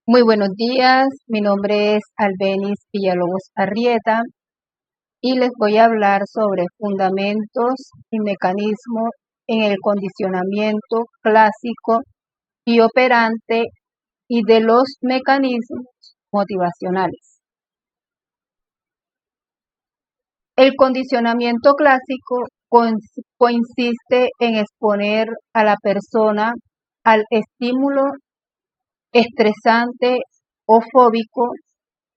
Muy buenos días, mi nombre es Albeniz Villalobos Arrieta y les voy a hablar sobre fundamentos y mecanismos en el condicionamiento clásico y operante y de los mecanismos motivacionales. El condicionamiento clásico consiste en exponer a la persona al estímulo estresante o fóbico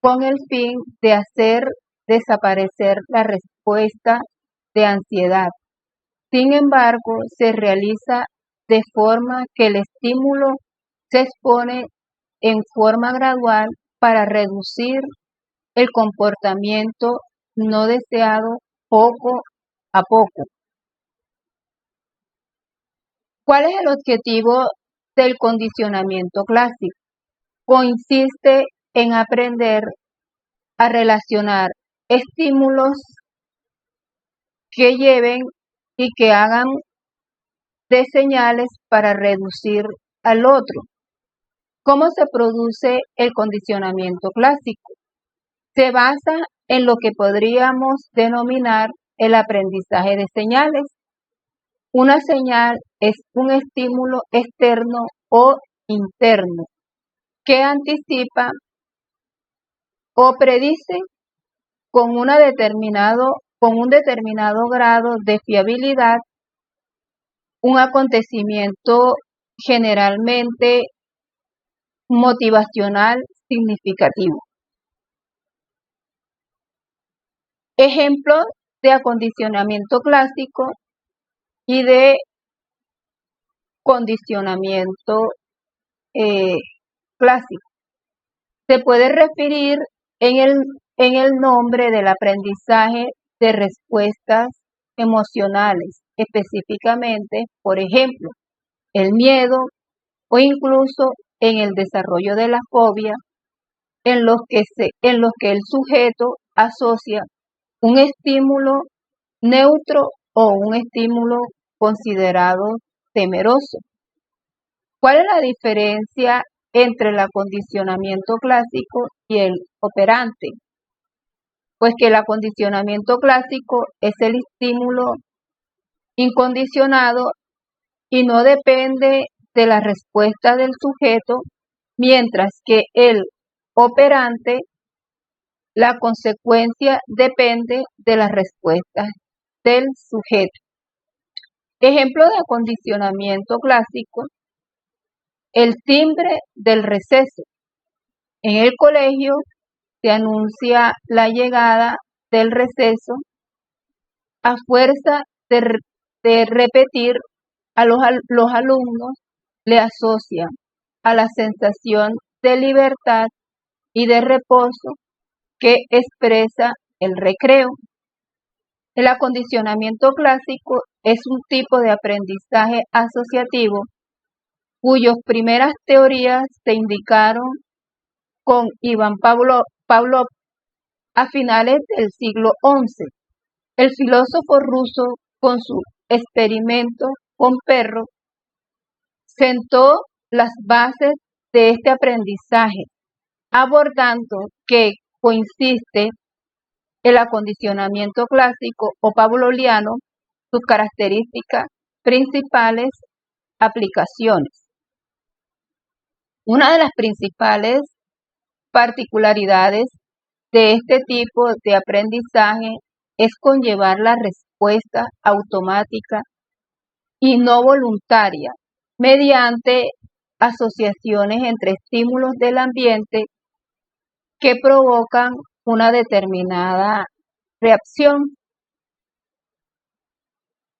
con el fin de hacer desaparecer la respuesta de ansiedad. Sin embargo, se realiza de forma que el estímulo se expone en forma gradual para reducir el comportamiento no deseado poco a poco. ¿Cuál es el objetivo del condicionamiento clásico? Consiste en aprender a relacionar estímulos que lleven y que hagan de señales para reducir al otro. ¿Cómo se produce el condicionamiento clásico? Se basa en lo que podríamos denominar el aprendizaje de señales. Una señal es un estímulo externo o interno que anticipa o predice con un determinado grado de fiabilidad un acontecimiento generalmente motivacional significativo. Ejemplos de acondicionamiento clásico y de condicionamiento clásico. Se puede referir en el nombre del aprendizaje de respuestas emocionales, específicamente, por ejemplo, el miedo o incluso en el desarrollo de la fobia, en los que el sujeto asocia un estímulo neutro o un estímulo considerado temeroso. ¿Cuál es la diferencia entre el acondicionamiento clásico y el operante? Pues que el acondicionamiento clásico es el estímulo incondicionado y no depende de la respuesta del sujeto, mientras que el operante, la consecuencia depende de las respuestas del sujeto. Ejemplo de acondicionamiento clásico: el timbre del receso. En el colegio se anuncia la llegada del receso a fuerza de repetir. Los alumnos le asocian a la sensación de libertad y de reposo que expresa el recreo. El acondicionamiento clásico es un tipo de aprendizaje asociativo cuyas primeras teorías se indicaron con Ivan Pavlov a finales del siglo XI. El filósofo ruso, con su experimento con perros, sentó las bases de este aprendizaje, abordando que consiste el acondicionamiento clásico o pavloviano, sus características principales aplicaciones. Una de las principales particularidades de este tipo de aprendizaje es conllevar la respuesta automática y no voluntaria mediante asociaciones entre estímulos del ambiente que provocan una determinada reacción.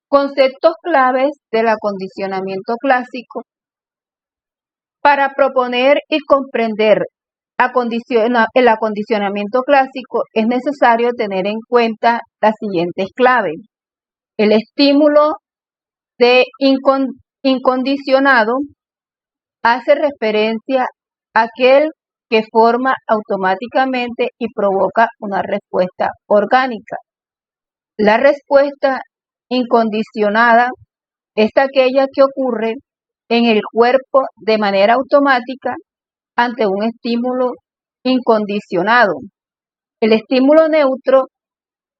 Conceptos claves del acondicionamiento clásico. Para proponer y comprender el acondicionamiento clásico es necesario tener en cuenta las siguientes claves. El estímulo de incondicionado hace referencia a aquel que forma automáticamente y provoca una respuesta orgánica. La respuesta incondicionada es aquella que ocurre en el cuerpo de manera automática ante un estímulo incondicionado. El estímulo neutro,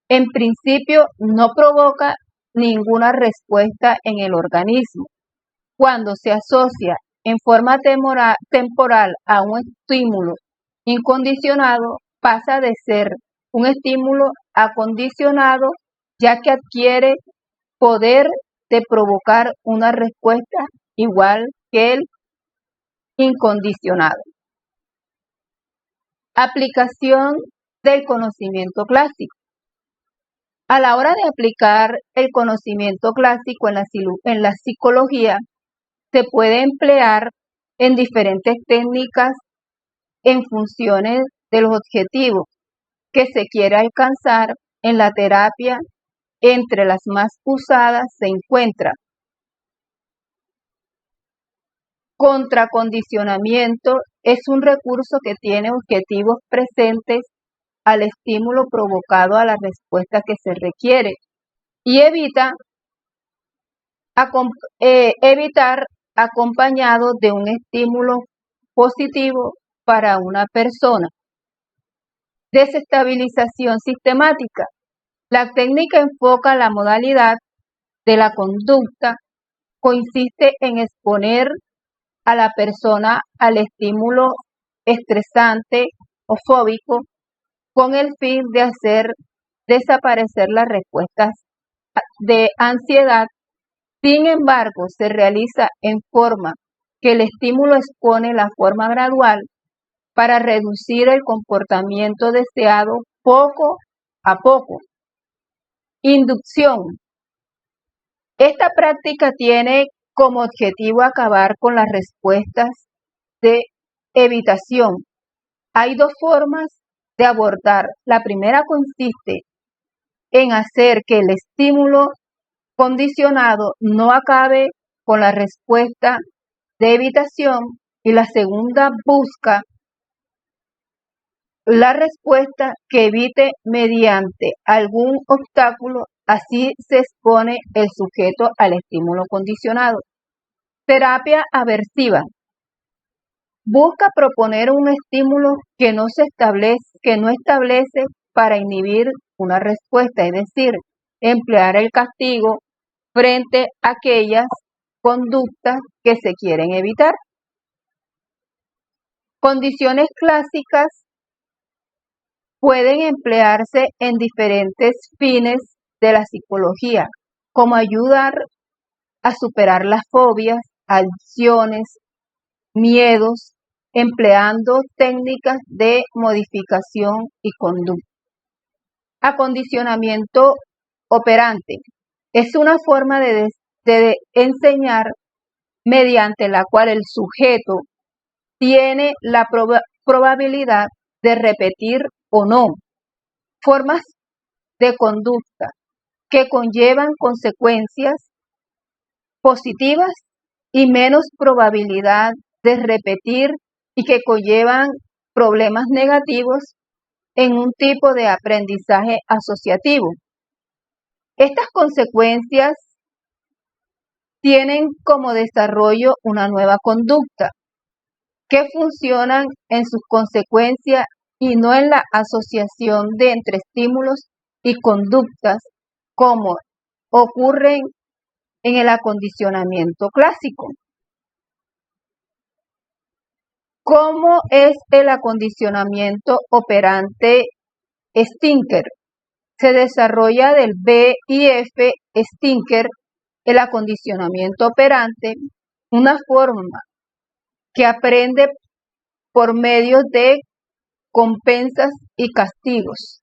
en principio, no provoca ninguna respuesta en el organismo. Cuando se asocia en forma temporal a un estímulo incondicionado, pasa de ser un estímulo acondicionado, ya que adquiere poder de provocar una respuesta igual que el incondicionado. Aplicación del conocimiento clásico. A la hora de aplicar el conocimiento clásico en la psicología, se puede emplear en diferentes técnicas en funciones de los objetivos que se quiere alcanzar en la terapia. Entre las más usadas se encuentra contracondicionamiento. Es un recurso que tiene objetivos presentes al estímulo provocado a la respuesta que se requiere y evitar acompañado de un estímulo positivo para una persona. Desestabilización sistemática. La técnica enfoca la modalidad de la conducta, consiste en exponer a la persona al estímulo estresante o fóbico con el fin de hacer desaparecer las respuestas de ansiedad. Sin embargo, se realiza en forma que el estímulo expone la forma gradual para reducir el comportamiento deseado poco a poco. Inducción. Esta práctica tiene como objetivo acabar con las respuestas de evitación. Hay dos formas de abordar. La primera consiste en hacer que el estímulo condicionado no acabe con la respuesta de evitación y la segunda busca la respuesta que evite mediante algún obstáculo. Así se expone el sujeto al estímulo condicionado. Terapia aversiva. Busca proponer un estímulo que no establece para inhibir una respuesta, es decir, emplear el castigo frente a aquellas conductas que se quieren evitar. Condiciones clásicas pueden emplearse en diferentes fines de la psicología, como ayudar a superar las fobias, adicciones, miedos, empleando técnicas de modificación y conducta. Acondicionamiento operante. Es una forma de enseñar mediante la cual el sujeto tiene la probabilidad de repetir o no formas de conducta que conllevan consecuencias positivas y menos probabilidad de repetir y que conllevan problemas negativos en un tipo de aprendizaje asociativo. Estas consecuencias tienen como desarrollo una nueva conducta que funcionan en sus consecuencias y no en la asociación de entre estímulos y conductas como ocurre en el acondicionamiento clásico. ¿Cómo es el acondicionamiento operante Stinker? Se desarrolla del BIF Stinker, el acondicionamiento operante, una forma que aprende por medio de compensas y castigos.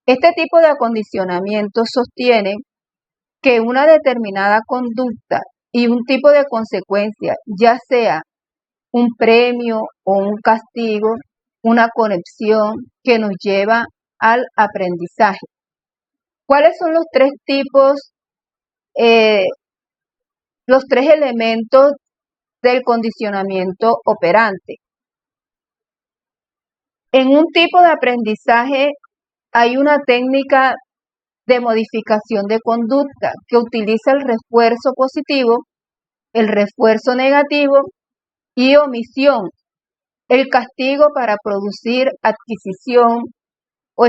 Este tipo de acondicionamiento sostiene que una determinada conducta y un tipo de consecuencia, ya sea un premio o un castigo, una conexión que nos lleva al aprendizaje. ¿Cuáles son los tres tipos, los tres elementos del condicionamiento operante? En un tipo de aprendizaje hay una técnica de modificación de conducta que utiliza el refuerzo positivo, el refuerzo negativo y omisión. el castigo para producir adquisición o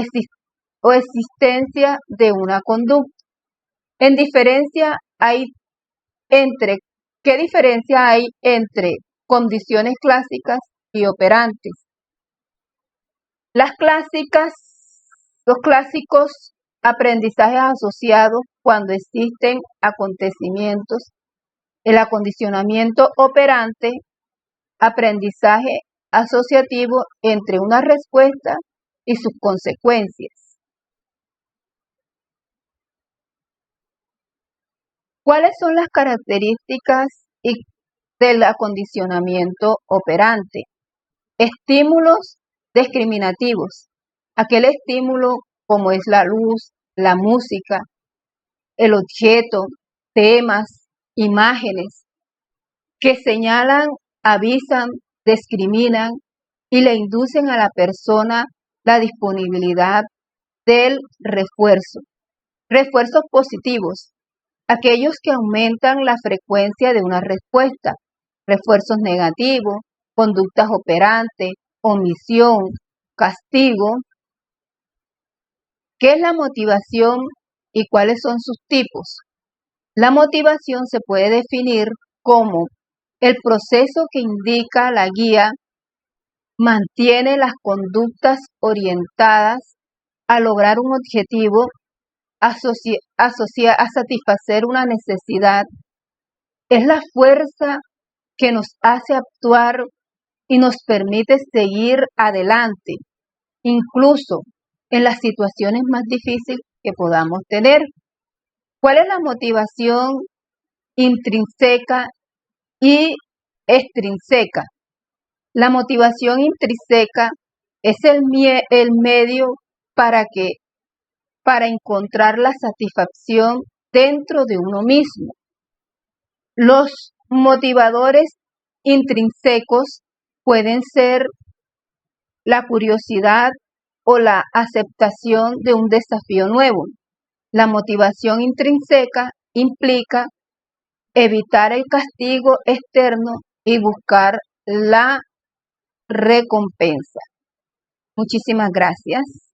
existencia de una conducta. ¿Qué diferencia hay entre condiciones clásicas y operantes? Los clásicos aprendizajes asociados cuando existen acontecimientos, el acondicionamiento operante, aprendizaje asociativo entre una respuesta y sus consecuencias. ¿Cuáles son las características del acondicionamiento operante? Estímulos discriminativos. Aquel estímulo como es la luz, la música, el objeto, temas, imágenes, que señalan, avisan, discriminan y le inducen a la persona la disponibilidad del refuerzo. Refuerzos positivos. Aquellos que aumentan la frecuencia de una respuesta. Refuerzos negativos, conductas operantes, omisión, castigo. ¿Qué es la motivación y cuáles son sus tipos? La motivación se puede definir como el proceso que indica la guía, mantiene las conductas orientadas a lograr un objetivo, a satisfacer una necesidad. Es la fuerza que nos hace actuar y nos permite seguir adelante, incluso en las situaciones más difíciles que podamos tener. ¿Cuál es la motivación intrínseca y extrínseca? La motivación intrínseca es el medio para encontrar la satisfacción dentro de uno mismo. Los motivadores intrínsecos pueden ser la curiosidad o la aceptación de un desafío nuevo. La motivación intrínseca implica evitar el castigo externo y buscar la recompensa. Muchísimas gracias.